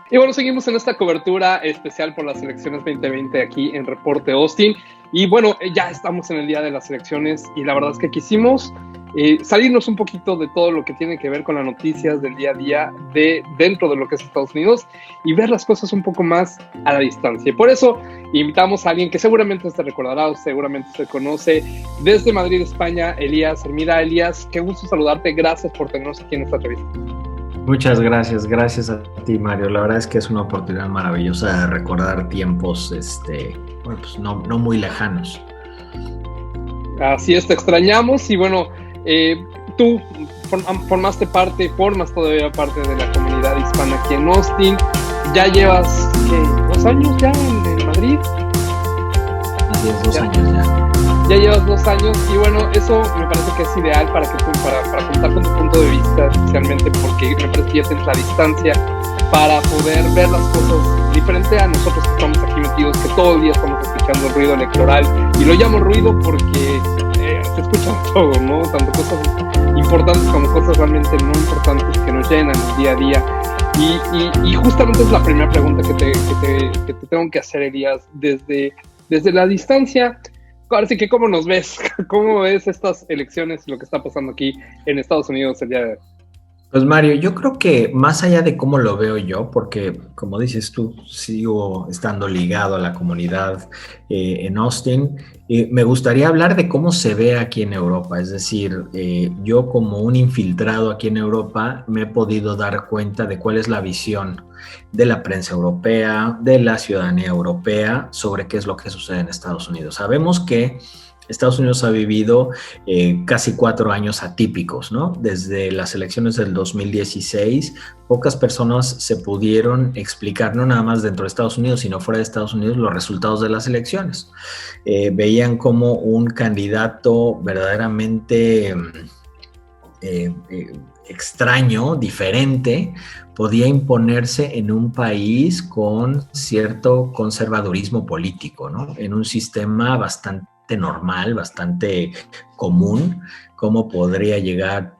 Y bueno, seguimos en esta cobertura especial por las elecciones 2020 aquí en Reporte Austin. Y bueno, ya estamos en el día de las elecciones y la verdad es que quisimos salirnos un poquito de todo lo que tiene que ver con las noticias del día a día de dentro de lo que es Estados Unidos y ver las cosas un poco más a la distancia. Y por eso invitamos a alguien que seguramente usted recordará o seguramente usted conoce desde Madrid, España, Elías Hermida. Elías, qué gusto saludarte. Gracias por tenernos aquí en esta entrevista. Muchas gracias a ti, Mario. La verdad es que es una oportunidad maravillosa de recordar tiempos, bueno, pues no muy lejanos. Así es, te extrañamos y bueno, tú formas todavía parte de la comunidad hispana aquí en Austin. Ya llevas, ¿qué? ¿2 años ya en Madrid? Así es, dos Ya, años ya. ya llevas 2 años y bueno, eso me parece que es ideal para que tú, para contar con tu punto de vista, especialmente porque me parece que ya tienes la distancia para poder ver las cosas diferente a nosotros que estamos aquí metidos, que todo el día estamos escuchando ruido electoral, y lo llamo ruido porque se escucha todo, ¿no? Tanto cosas importantes como cosas realmente no importantes que nos llenan el día a día. Y justamente es la primera pregunta que te tengo que hacer, Elías, desde la distancia. Ahora sí que, ¿cómo nos ves? ¿Cómo ves estas elecciones, lo que está pasando aquí en Estados Unidos el día de hoy? Pues Mario, yo creo que más allá de cómo lo veo yo, porque como dices tú, sigo estando ligado a la comunidad en Austin, me gustaría hablar de cómo se ve aquí en Europa. Es decir, yo como un infiltrado aquí en Europa me he podido dar cuenta de cuál es la visión de la prensa europea, de la ciudadanía europea sobre qué es lo que sucede en Estados Unidos. Sabemos que Estados Unidos ha vivido casi 4 años atípicos, ¿no? Desde las elecciones del 2016, pocas personas se pudieron explicar, no nada más dentro de Estados Unidos, sino fuera de Estados Unidos, los resultados de las elecciones. Veían como un candidato verdaderamente eh, eh, extraño, diferente, podía imponerse en un país con cierto conservadurismo político, ¿no? En un sistema bastante normal, bastante común, cómo podría llegar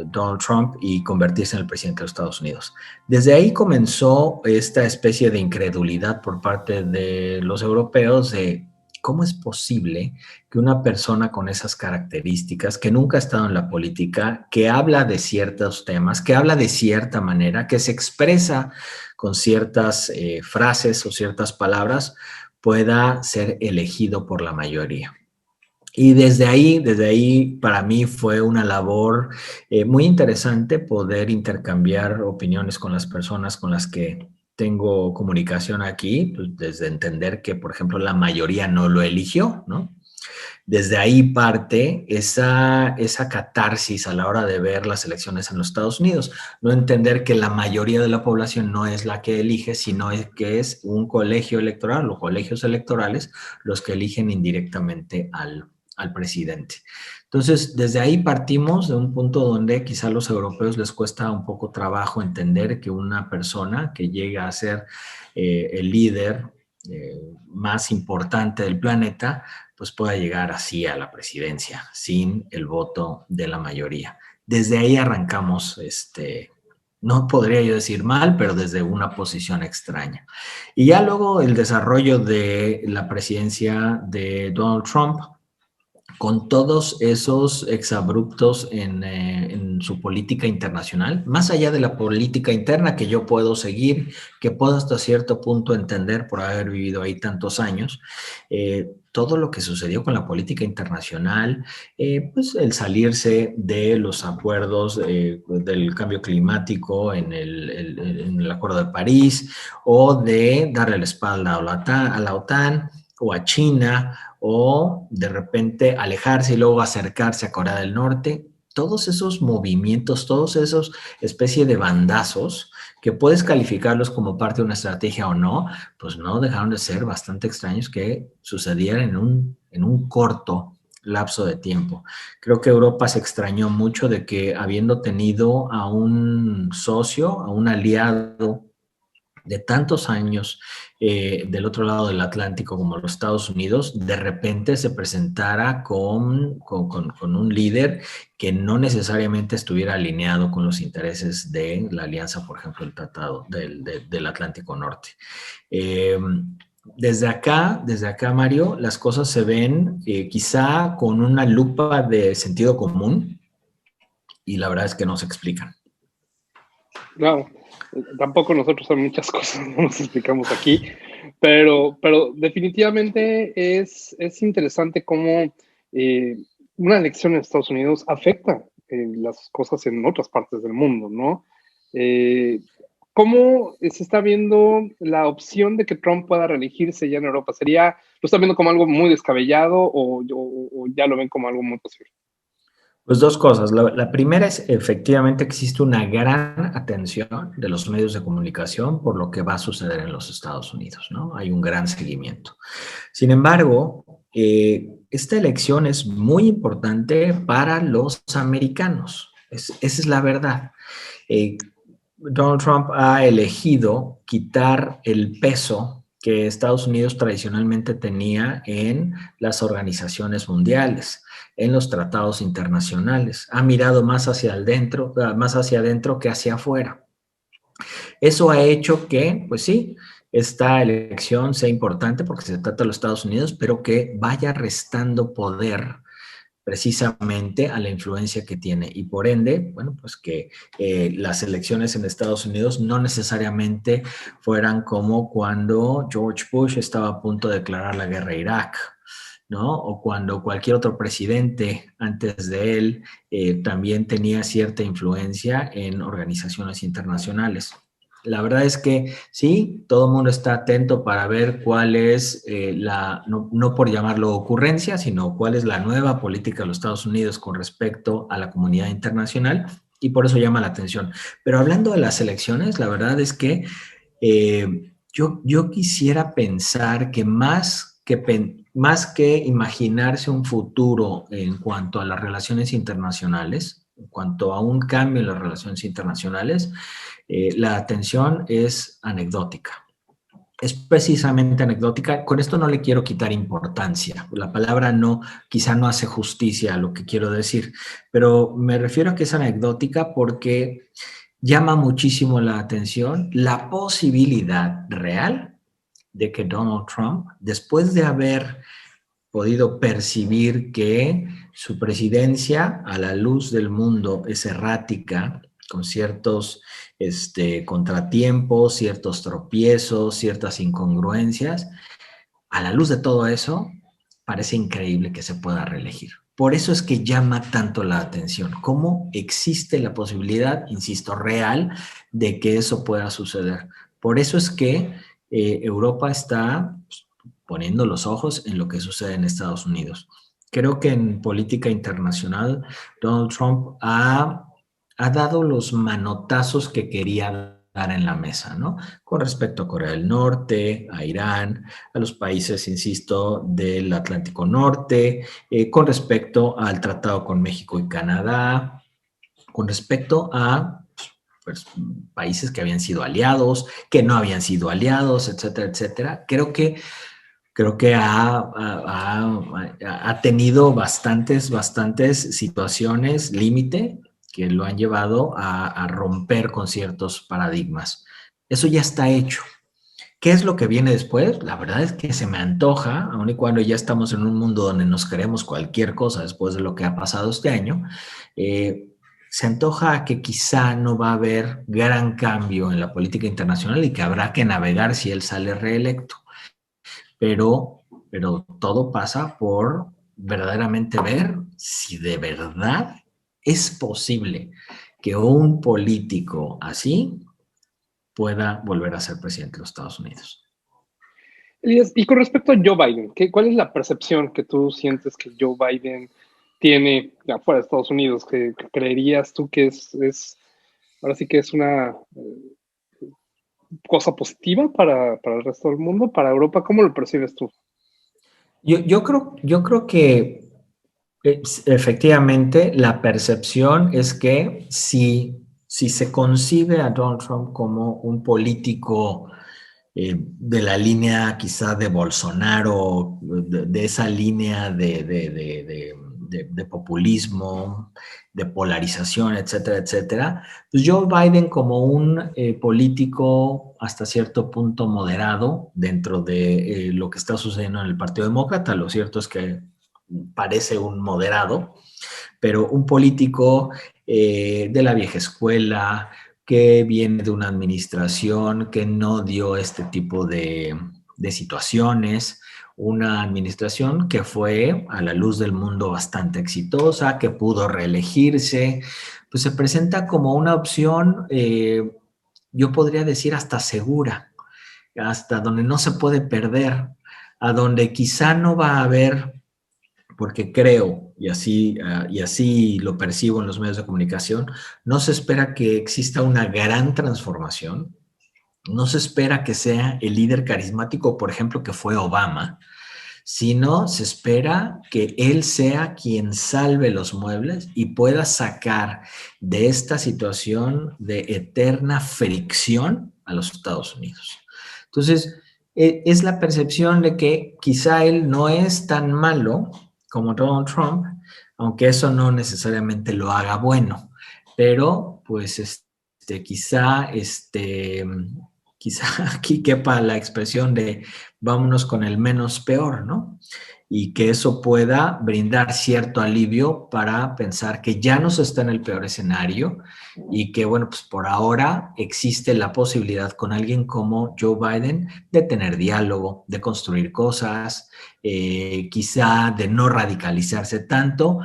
Donald Trump y convertirse en el presidente de los Estados Unidos. Desde ahí comenzó esta especie de incredulidad por parte de los europeos de cómo es posible que una persona con esas características, que nunca ha estado en la política, que habla de ciertos temas, que habla de cierta manera, que se expresa con ciertas frases o ciertas palabras, pueda ser elegido por la mayoría. Y desde ahí para mí fue una labor muy interesante poder intercambiar opiniones con las personas con las que tengo comunicación aquí, pues desde entender que, por ejemplo, la mayoría no lo eligió, ¿no? Desde ahí parte esa catarsis a la hora de ver las elecciones en los Estados Unidos. No entender que la mayoría de la población no es la que elige, sino que es un colegio electoral o colegios electorales los que eligen indirectamente al presidente. Entonces, desde ahí partimos de un punto donde quizá a los europeos les cuesta un poco trabajo entender que una persona que llega a ser el líder más importante del planeta, pues pueda llegar así a la presidencia, sin el voto de la mayoría. Desde ahí arrancamos, no podría yo decir mal, pero desde una posición extraña. Y ya luego el desarrollo de la presidencia de Donald Trump, con todos esos exabruptos en su política internacional, más allá de la política interna que yo puedo seguir, que puedo hasta cierto punto entender por haber vivido ahí tantos años, todo lo que sucedió con la política internacional, pues el salirse de los acuerdos del cambio climático en el Acuerdo de París, o de darle la espalda a la OTAN o a China, o de repente alejarse y luego acercarse a Corea del Norte. Todos esos movimientos, todos esos especie de bandazos, que puedes calificarlos como parte de una estrategia o no, pues no dejaron de ser bastante extraños que sucedieran en un corto lapso de tiempo. Creo que Europa se extrañó mucho de que habiendo tenido a un socio, a un aliado de tantos años del otro lado del Atlántico como los Estados Unidos, de repente se presentara con un líder que no necesariamente estuviera alineado con los intereses de la alianza, por ejemplo, el Tratado del Atlántico Norte. Eh, desde acá, Mario, las cosas se ven quizá con una lupa de sentido común y la verdad es que no se explican. Claro, tampoco nosotros en muchas cosas no nos explicamos aquí, pero definitivamente es interesante cómo una elección en Estados Unidos afecta las cosas en otras partes del mundo, ¿no? ¿Cómo se está viendo la opción de que Trump pueda reelegirse ya en Europa? ¿Lo están viendo como algo muy descabellado o ya lo ven como algo muy posible? Pues dos cosas. La primera es efectivamente existe una gran atención de los medios de comunicación por lo que va a suceder en los Estados Unidos, ¿no? Hay un gran seguimiento. Sin embargo, esta elección es muy importante para los americanos. Esa es la verdad. Donald Trump ha elegido quitar el peso que Estados Unidos tradicionalmente tenía en las organizaciones mundiales, en los tratados internacionales. Ha mirado más hacia adentro que hacia afuera. Eso ha hecho que, pues sí, esta elección sea importante porque se trata de los Estados Unidos, pero que vaya restando poder precisamente a la influencia que tiene y por ende, bueno, pues que las elecciones en Estados Unidos no necesariamente fueran como cuando George Bush estaba a punto de declarar la guerra a Irak, ¿no? O cuando cualquier otro presidente antes de él también tenía cierta influencia en organizaciones internacionales. La verdad es que sí, todo el mundo está atento para ver cuál es no por llamarlo ocurrencia, sino cuál es la nueva política de los Estados Unidos con respecto a la comunidad internacional y por eso llama la atención. Pero hablando de las elecciones, la verdad es que yo quisiera pensar que más que imaginarse un futuro en cuanto a las relaciones internacionales, en cuanto a un cambio en las relaciones internacionales, la atención es anecdótica. Es precisamente anecdótica. Con esto no le quiero quitar importancia. La palabra no, quizá no hace justicia a lo que quiero decir, pero me refiero a que es anecdótica porque llama muchísimo la atención la posibilidad real de que Donald Trump, después de haber podido percibir que su presidencia a la luz del mundo es errática, con ciertos contratiempos, ciertos tropiezos, ciertas incongruencias. A la luz de todo eso, parece increíble que se pueda reelegir. Por eso es que llama tanto la atención, cómo existe la posibilidad, insisto, real, de que eso pueda suceder. Por eso es que Europa está poniendo los ojos en lo que sucede en Estados Unidos. Creo que en política internacional, Donald Trump ha dado los manotazos que quería dar en la mesa, ¿no? Con respecto a Corea del Norte, a Irán, a los países, insisto, del Atlántico Norte, con respecto al tratado con México y Canadá, con respecto a pues, países que habían sido aliados, que no habían sido aliados, etcétera, etcétera. Creo que ha tenido bastantes situaciones límite que lo han llevado a romper con ciertos paradigmas. Eso ya está hecho. ¿Qué es lo que viene después? La verdad es que se me antoja, aun y cuando ya estamos en un mundo donde nos queremos cualquier cosa después de lo que ha pasado este año, se antoja que quizá no va a haber gran cambio en la política internacional y que habrá que navegar si él sale reelecto. Pero todo pasa por verdaderamente ver si de verdad es posible que un político así pueda volver a ser presidente de los Estados Unidos. Elías, y con respecto a Joe Biden, ¿cuál es la percepción que tú sientes que Joe Biden tiene afuera de Estados Unidos? ¿Que creerías tú que ahora sí que es una cosa positiva para el resto del mundo, para Europa? ¿Cómo lo percibes tú? Yo creo que efectivamente la percepción es que si si se concibe a Donald Trump como un político de la línea quizá de Bolsonaro, de esa línea de populismo, de polarización, etcétera, etcétera, pues Joe Biden como un político hasta cierto punto moderado dentro de lo que está sucediendo en el Partido Demócrata. Lo cierto es que parece un moderado, pero un político de la vieja escuela, que viene de una administración que no dio este tipo de situaciones, una administración que fue a la luz del mundo bastante exitosa, que pudo reelegirse, pues se presenta como una opción, yo podría decir hasta segura, hasta donde no se puede perder, a donde quizá no va a haber, porque creo, y así lo percibo en los medios de comunicación, no se espera que exista una gran transformación, no se espera que sea el líder carismático, por ejemplo, que fue Obama, sino se espera que él sea quien salve los muebles y pueda sacar de esta situación de eterna fricción a los Estados Unidos. Entonces, es la percepción de que quizá él no es tan malo como Donald Trump, aunque eso no necesariamente lo haga bueno, pero pues quizá aquí quepa la expresión de vámonos con el menos peor, ¿no? Y que eso pueda brindar cierto alivio para pensar que ya no se está en el peor escenario y que, bueno, pues por ahora existe la posibilidad con alguien como Joe Biden de tener diálogo, de construir cosas, quizá de no radicalizarse tanto,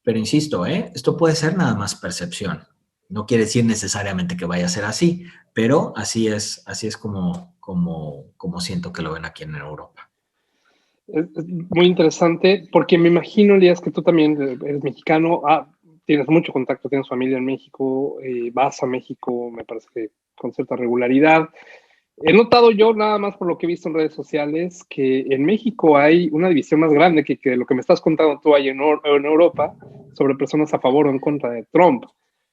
pero insisto, esto puede ser nada más percepción. No quiere decir necesariamente que vaya a ser así, pero así es como siento que lo ven aquí en Europa. Es muy interesante porque me imagino, Elías, que tú también eres mexicano, tienes mucho contacto, tienes familia en México, vas a México, me parece que con cierta regularidad. He notado yo, nada más por lo que he visto en redes sociales, que en México hay una división más grande que lo que me estás contando tú ahí en Europa sobre personas a favor o en contra de Trump,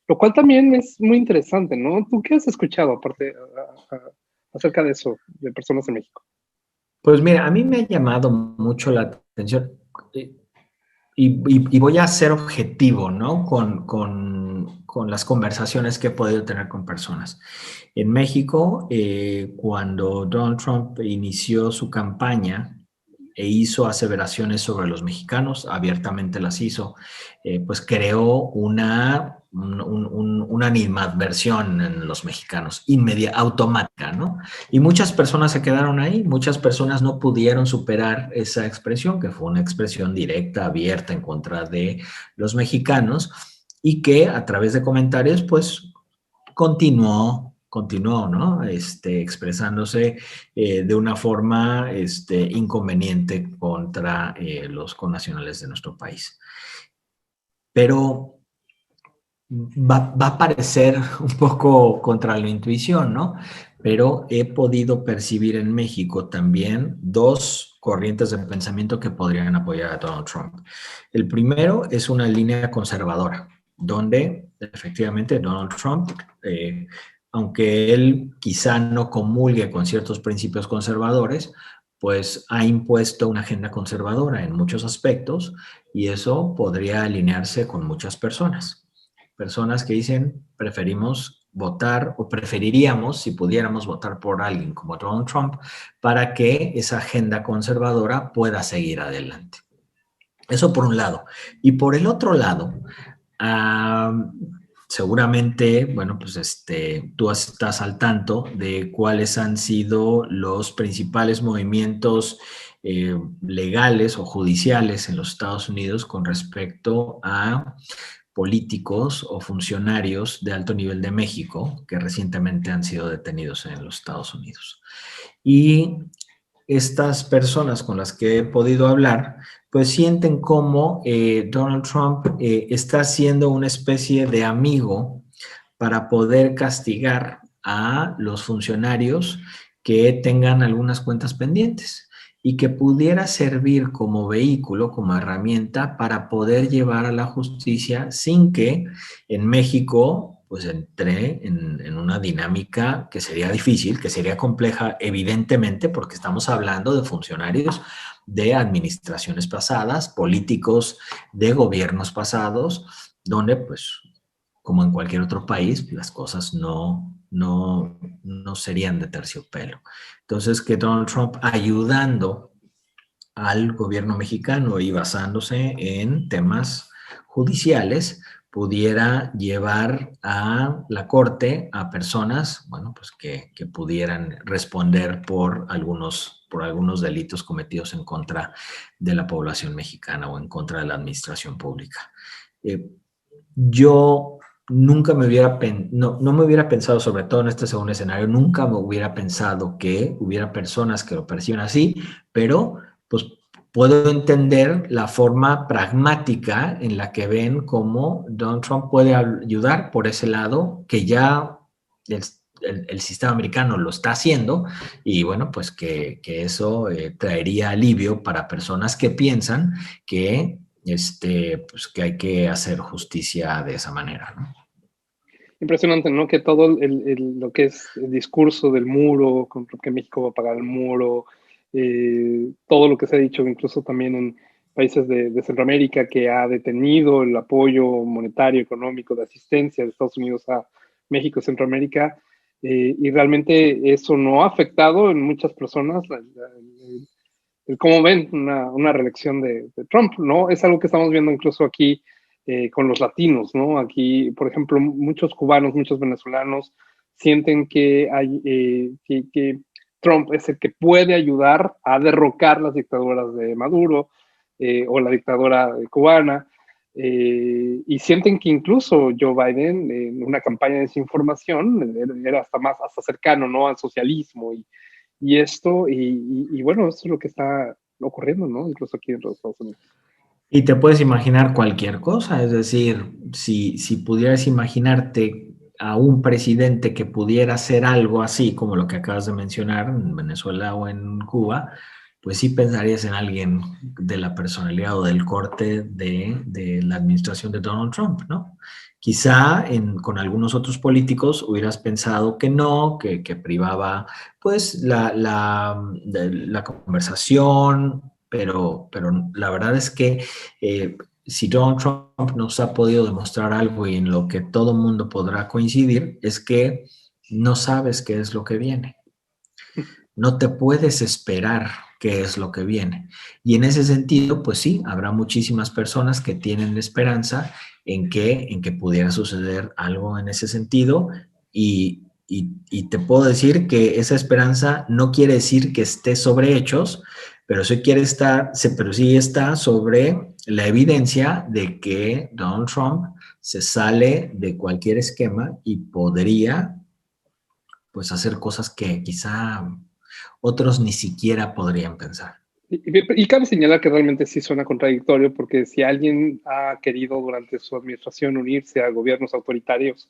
lo cual también es muy interesante, ¿no? ¿Tú qué has escuchado aparte acerca de eso, de personas en México? Pues mira, a mí me ha llamado mucho la atención y voy a ser objetivo, ¿no? Con las conversaciones que he podido tener con personas. En México, cuando Donald Trump inició su campaña e hizo aseveraciones sobre los mexicanos, abiertamente las hizo, pues creó una animadversión en los mexicanos, automática, ¿no? Y muchas personas se quedaron ahí, muchas personas no pudieron superar esa expresión, que fue una expresión directa, abierta en contra de los mexicanos, y que a través de comentarios, pues, continuó, ¿no? Expresándose de una forma inconveniente contra los connacionales de nuestro país. Pero va a parecer un poco contra la intuición, ¿no? Pero he podido percibir en México también dos corrientes de pensamiento que podrían apoyar a Donald Trump. El primero es una línea conservadora, donde efectivamente Donald Trump, aunque él quizá no comulgue con ciertos principios conservadores, pues ha impuesto una agenda conservadora en muchos aspectos y eso podría alinearse con muchas personas. Personas que dicen preferimos votar o preferiríamos, si pudiéramos, votar por alguien como Donald Trump para que esa agenda conservadora pueda seguir adelante. Eso por un lado. Y por el otro lado, seguramente, bueno, pues tú estás al tanto de cuáles han sido los principales movimientos legales o judiciales en los Estados Unidos con respecto a políticos o funcionarios de alto nivel de México que recientemente han sido detenidos en los Estados Unidos. Y estas personas con las que he podido hablar, pues sienten como Donald Trump está siendo una especie de amigo para poder castigar a los funcionarios que tengan algunas cuentas pendientes. y que pudiera servir como vehículo, como herramienta para poder llevar a la justicia sin que en México pues entré en una dinámica que sería difícil, que sería compleja, evidentemente, porque estamos hablando de funcionarios de administraciones pasadas, políticos de gobiernos pasados, donde pues como en cualquier otro país, las cosas no serían de terciopelo. Entonces, que Donald Trump ayudando al gobierno mexicano y basándose en temas judiciales, pudiera llevar a la corte a personas, bueno, pues que pudieran responder por algunos delitos cometidos en contra de la población mexicana o en contra de la administración pública. Yo nunca me hubiera, no me hubiera pensado, sobre todo en este segundo escenario, nunca me hubiera pensado que hubiera personas que lo perciben así, pero pues puedo entender la forma pragmática en la que ven cómo Donald Trump puede ayudar por ese lado, que ya el sistema americano lo está haciendo, y bueno, pues que eso traería alivio para personas que piensan que pues que hay que hacer justicia de esa manera, ¿no? Impresionante, ¿no? Que todo lo que es el discurso del muro, con que México va a pagar el muro, todo lo que se ha dicho, incluso también en países de Centroamérica, que ha detenido el apoyo monetario, económico, de asistencia de Estados Unidos a México y Centroamérica, y realmente eso no ha afectado en muchas personas el cómo ven una reelección de Trump, ¿no? Es algo que estamos viendo incluso aquí con los latinos, ¿no? Aquí, por ejemplo, muchos cubanos, muchos venezolanos sienten que Trump es el que puede ayudar a derrocar las dictaduras de Maduro o la dictadura cubana, y sienten que incluso Joe Biden en una campaña de desinformación era hasta cercano, ¿no? Al socialismo y esto, bueno, esto es lo que está ocurriendo, ¿no? Incluso aquí en los Estados Unidos. Y te puedes imaginar cualquier cosa, es decir, si pudieras imaginarte a un presidente que pudiera hacer algo así como lo que acabas de mencionar en Venezuela o en Cuba, pues sí pensarías en alguien de la personalidad o del corte de la administración de Donald Trump, ¿no? Quizá con algunos otros políticos hubieras pensado que no, que privaba pues la conversación, pero la verdad es que si Donald Trump nos ha podido demostrar algo y en lo que todo mundo podrá coincidir, es que no sabes qué es lo que viene. No te puedes esperar qué es lo que viene. Y en ese sentido, pues sí, habrá muchísimas personas que tienen esperanza en que pudiera suceder algo en ese sentido y te puedo decir que esa esperanza no quiere decir que esté sobre hechos, pero sí está sobre la evidencia de que Donald Trump se sale de cualquier esquema y podría pues hacer cosas que quizá otros ni siquiera podrían pensar. Y cabe señalar que realmente sí suena contradictorio, porque si alguien ha querido durante su administración unirse a gobiernos autoritarios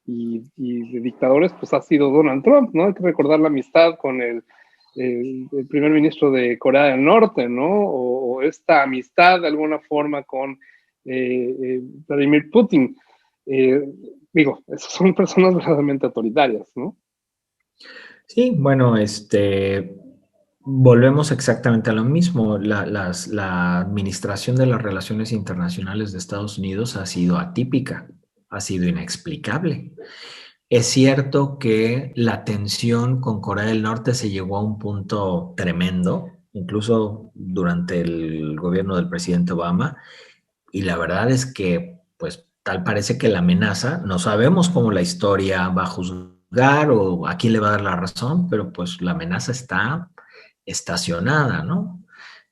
y de dictadores, pues ha sido Donald Trump, ¿no? Hay que recordar la amistad con el primer ministro de Corea del Norte, ¿no? O esta amistad de alguna forma con Vladimir Putin. Eh, Digo, son personas verdaderamente autoritarias, ¿no? Sí, bueno, volvemos exactamente a lo mismo. La administración de las relaciones internacionales de Estados Unidos ha sido atípica, ha sido inexplicable. Es cierto que la tensión con Corea del Norte se llegó a un punto tremendo, incluso durante el gobierno del presidente Obama, y la verdad es que, pues, tal parece que la amenaza, no sabemos cómo la historia va a juzgar o a quién le va a dar la razón, pero pues la amenaza está estacionada, ¿no?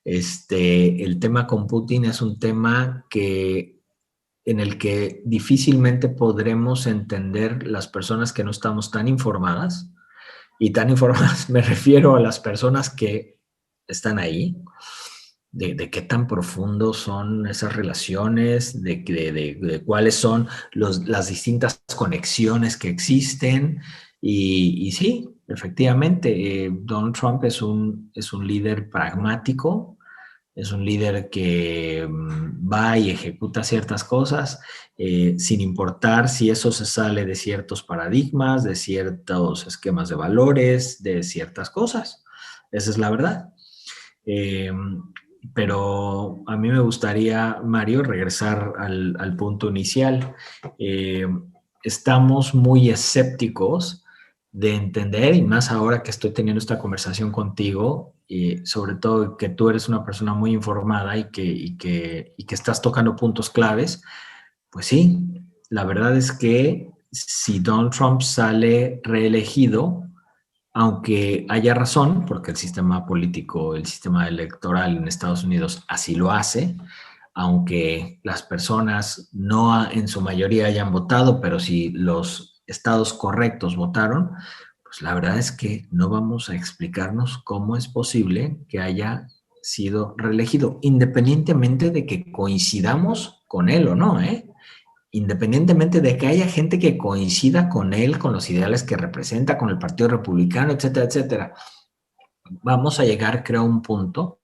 El tema con Putin es un tema en el que difícilmente podremos entender las personas que no estamos tan informadas, y tan informadas me refiero a las personas que están ahí, de qué tan profundos son esas relaciones, de cuáles son las distintas conexiones que existen. Y sí, efectivamente, Donald Trump es un líder pragmático, es un líder que va y ejecuta ciertas cosas sin importar si eso se sale de ciertos paradigmas, de ciertos esquemas de valores, de ciertas cosas. Esa es la verdad. Eh, pero a mí me gustaría, Mario, regresar al punto inicial. Estamos muy escépticos de entender, y más ahora que estoy teniendo esta conversación contigo, y sobre todo que tú eres una persona muy informada y que estás tocando puntos claves, pues sí, la verdad es que si Donald Trump sale reelegido, aunque haya razón, porque el sistema político, el sistema electoral en Estados Unidos así lo hace, aunque las personas no en su mayoría hayan votado, pero si los estados correctos votaron, pues la verdad es que no vamos a explicarnos cómo es posible que haya sido reelegido, independientemente de que coincidamos con él o no, independientemente de que haya gente que coincida con él, con los ideales que representa, con el Partido Republicano, etcétera, etcétera. Vamos a llegar, creo, a un punto,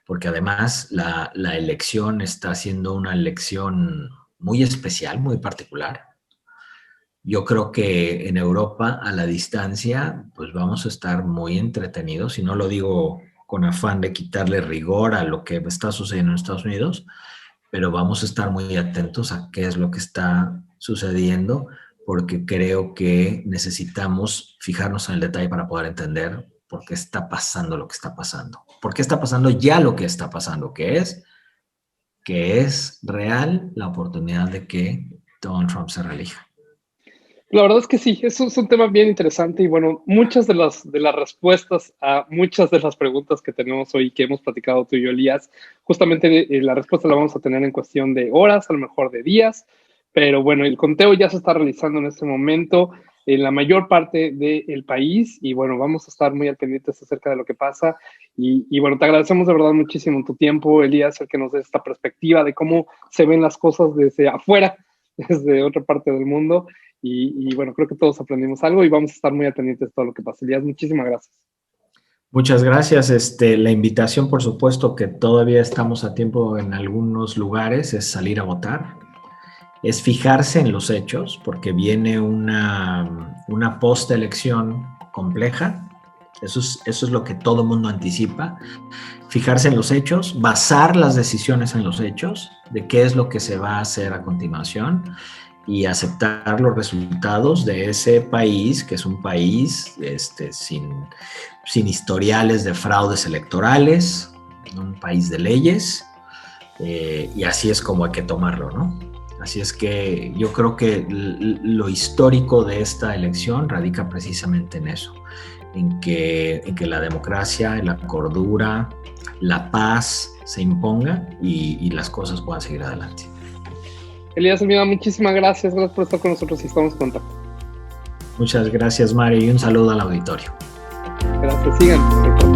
porque además la elección está siendo una elección muy especial, muy particular. Yo creo que en Europa, a la distancia, pues vamos a estar muy entretenidos, y no lo digo con afán de quitarle rigor a lo que está sucediendo en Estados Unidos, pero vamos a estar muy atentos a qué es lo que está sucediendo, porque creo que necesitamos fijarnos en el detalle para poder entender por qué está pasando lo que está pasando. ¿Por qué está pasando ya lo que está pasando? Que es real la oportunidad de que Donald Trump se reelija. La verdad es que sí, eso es un tema bien interesante y bueno, muchas de las respuestas a muchas de las preguntas que tenemos hoy, que hemos platicado tú y yo, Elías, justamente la respuesta la vamos a tener en cuestión de horas, a lo mejor de días, pero bueno, el conteo ya se está realizando en este momento en la mayor parte del país y bueno, vamos a estar muy al pendientes acerca de lo que pasa y bueno, te agradecemos de verdad muchísimo tu tiempo, Elías, el que nos dé esta perspectiva de cómo se ven las cosas desde afuera, desde otra parte del mundo. Y bueno, creo que todos aprendimos algo y vamos a estar muy atentos de todo lo que pasa. Elías, muchísimas gracias. Muchas gracias. La invitación, por supuesto, que todavía estamos a tiempo en algunos lugares, es salir a votar, es fijarse en los hechos, porque viene una postelección compleja. Eso es lo que todo mundo anticipa. Fijarse en los hechos, basar las decisiones en los hechos, de qué es lo que se va a hacer a continuación, y aceptar los resultados de ese país, que es un país sin historiales de fraudes electorales, un país de leyes, y así es como hay que tomarlo, ¿no? Así es que yo creo que lo histórico de esta elección radica precisamente en eso, en que la democracia, la cordura, la paz se imponga y las cosas puedan seguir adelante. Elías, amiga, muchísimas gracias. Gracias por estar con nosotros y estamos en contacto. Muchas gracias, Mario, y un saludo al auditorio. Gracias, sigan.